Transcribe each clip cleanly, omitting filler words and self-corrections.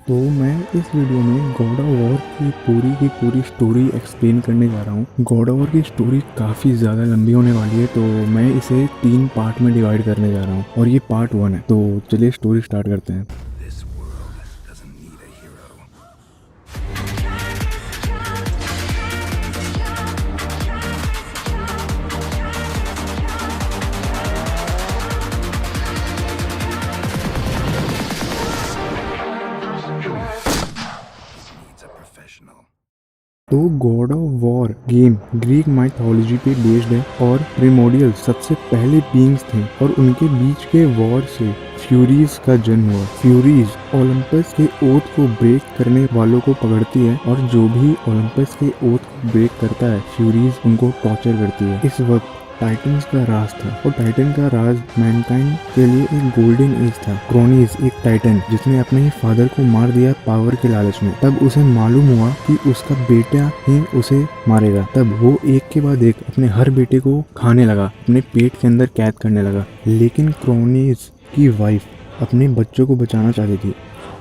तो मैं इस वीडियो में गॉड ऑफ वॉर की पूरी स्टोरी एक्सप्लेन करने जा रहा हूँ। गॉड ऑफ वॉर की स्टोरी काफ़ी ज़्यादा लंबी होने वाली है, तो मैं इसे 3 पार्ट में डिवाइड करने जा रहा हूँ और ये पार्ट 1 है। तो चलिए स्टोरी स्टार्ट करते हैं। तो God of war game Greek mythology पे बेस्ड है और प्रिमोडियल सबसे पहले बीइंग्स थे और उनके बीच के वॉर से फ्यूरीज का जन्म हुआ। फ्यूरीज ओलंपस के ओथ को ब्रेक करने वालों को पकड़ती है और जो भी ओलंपस के ओथ को ब्रेक करता है फ्यूरीज उनको टॉर्चर करती है। इस वक्त टाइटन्स का राज था और टाइटन का राज मैनकाइंड के लिए एक गोल्डन एज था। क्रोनिस एक टाइटन जिसने अपने ही फादर को मार दिया पावर के लालच में। तब उसे मालूम हुआ कि उसका बेटा ही उसे मारेगा। तब वो एक के बाद एक अपने हर बेटे को खाने लगा, अपने पेट के अंदर कैद करने लगा। लेकिन क्रोनिस की वाइफ अपने बच्चों को बचाना चाहती थी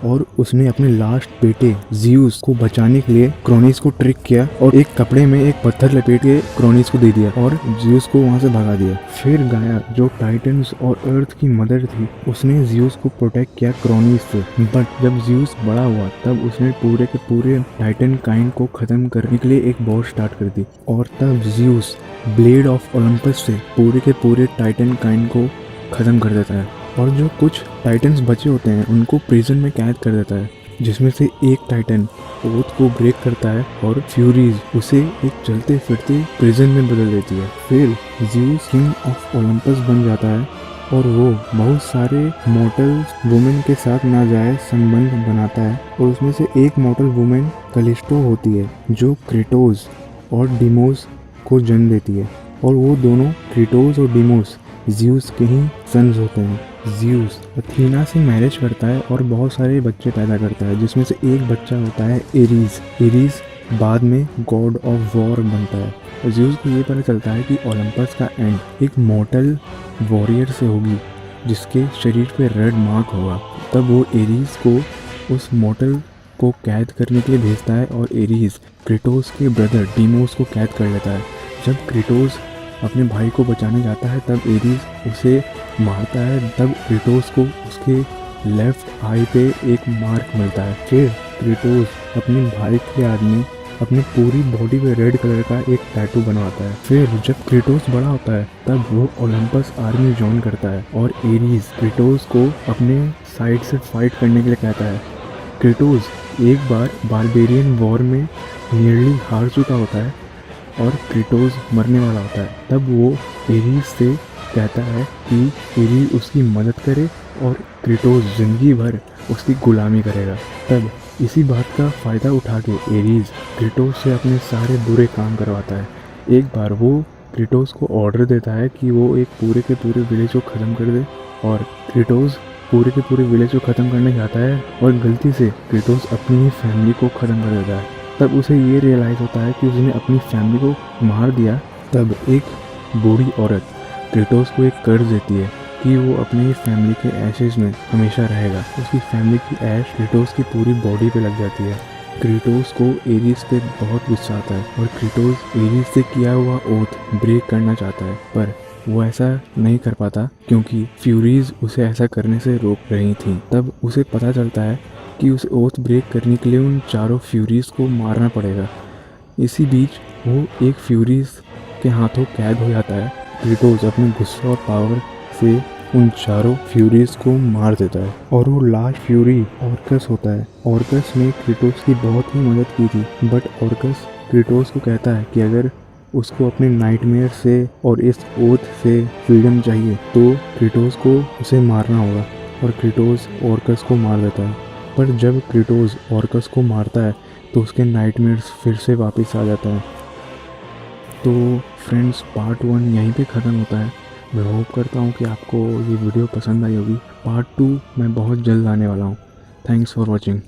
और उसने अपने लास्ट बेटे ज़्यूस को बचाने के लिए क्रोनिस को ट्रिक किया और एक कपड़े में एक पत्थर लपेट के क्रोनिस को दे दिया और ज़्यूस को वहां से भगा दिया। फिर गाया जो टाइटन्स और अर्थ की मदर थी उसने ज़्यूस को प्रोटेक्ट किया क्रोनिस से। बट जब ज़्यूस बड़ा हुआ तब उसने पूरे के पूरे टाइटन काइंड को खत्म करने के लिए एक वॉर स्टार्ट कर दी और तब ज़्यूस ब्लेड ऑफ ओलंपस से पूरे के पूरे टाइटन काइंड को खत्म कर देता है और जो कुछ टाइटन्स बचे होते हैं उनको प्रिजन में कैद कर देता है, जिसमें से एक टाइटन ओथ को ब्रेक करता है और फ्यूरीज उसे एक चलते फिरते प्रिजन में बदल देती है। फिर ज़्यूस किंग ऑफ ओलंपस बन जाता है और वो बहुत सारे मॉर्टल वुमेन के साथ नाजायज संबंध बनाता है और उसमें से एक मॉर्टल वुमेन कलिस्टो होती है जो क्रेटोस और डिमोस को जन्म देती है और वो दोनों क्रेटोस और डिमोस ज़्यूस के ही सन्स होते हैं। ज़्यूस अथीना से मैरिज करता है और बहुत सारे बच्चे पैदा करता है, जिसमें से एक बच्चा होता है एरीज। एरीज बाद में गॉड ऑफ वॉर बनता है और ज़्यूस को ये पता चलता है कि ओलंपस का एंड एक मॉर्टल वॉरियर से होगी जिसके शरीर पे रेड मार्क होगा। तब वो एरीज को उस मॉर्टल को कैद करने के लिए भेजता है और एरीज क्रेटोस के ब्रदर डीमोस को कैद कर लेता है। जब क्रेटोस अपने भाई को बचाने जाता है तब एरीज उसे मारता है। तब क्रेटोस को उसके लेफ्ट आई पे एक मार्क मिलता है। फिर क्रेटोस अपने भाई के याद में अपनी पूरी बॉडी पे रेड कलर का एक टैटू बनवाता है। फिर जब क्रेटोस बड़ा होता है तब वो ओलंपस आर्मी ज्वाइन करता है और एरीज क्रेटोस को अपने साइड से फाइट करने के लिए कहता है। क्रेटोस एक बार बारबेरियन वॉर में नियरली हार चुका होता है और क्रेटोस मरने वाला होता है। तब वो एरीज से कहता है कि एरीज उसकी मदद करे और क्रेटोस जिंदगी भर उसकी गुलामी करेगा। तब इसी बात का फ़ायदा उठा के एरीज क्रेटोस से अपने सारे बुरे काम करवाता है। एक बार वो क्रेटोस को ऑर्डर देता है कि वो एक पूरे के पूरे विलेज को ख़त्म कर दे और क्रेटोस पूरे के पूरे विलेज को ख़त्म करने जाता है और गलती से क्रेटोस अपनी ही फैमिली को ख़त्म कर देता है। तब उसे ये रियलाइज़ होता है कि उसने अपनी फैमिली को मार दिया। तब एक बूढ़ी औरत क्रेटोस को एक कर्ज देती है कि वो अपनी फैमिली के एशेज में हमेशा रहेगा। उसकी फैमिली की ऐश क्रेटोस की पूरी बॉडी पे लग जाती है। क्रेटोस को एरीज पे बहुत गुस्सा आता है और क्रेटोस एरीज से किया हुआ ओथ ब्रेक करना चाहता है, पर वो ऐसा नहीं कर पाता क्योंकि फ्यूरीज उसे ऐसा करने से रोक रही थी। तब उसे पता चलता है कि उसे ओथ ब्रेक करने के लिए उन चारों फ्यूरीज को मारना पड़ेगा। इसी बीच वो एक फ्यूरीज के हाथों कैद हो जाता है। क्रेटोस अपने गुस्सा और पावर से उन चारों फ्यूरीज को मार देता है और वो लास्ट फ्यूरी ऑर्कस होता है। ऑर्कस ने क्रेटोस की बहुत ही मदद की थी, बट ऑर्कस क्रेटोस को कहता है कि अगर उसको अपने नाइटमेयर से और इस ओथ से फ्रीडम चाहिए तो क्रेटोस को उसे मारना होगा और क्रेटोस ऑर्कस को मार देता है। पर जब क्रेटोस ऑर्कस को मारता है तो उसके नाइटमेयर्स फिर से वापस आ जाता है। तो फ्रेंड्स, पार्ट 1 यहीं पे ख़त्म होता है। मैं होप करता हूँ कि आपको ये वीडियो पसंद आई होगी। पार्ट 2 मैं बहुत जल्द आने वाला हूँ। Thanks for watching.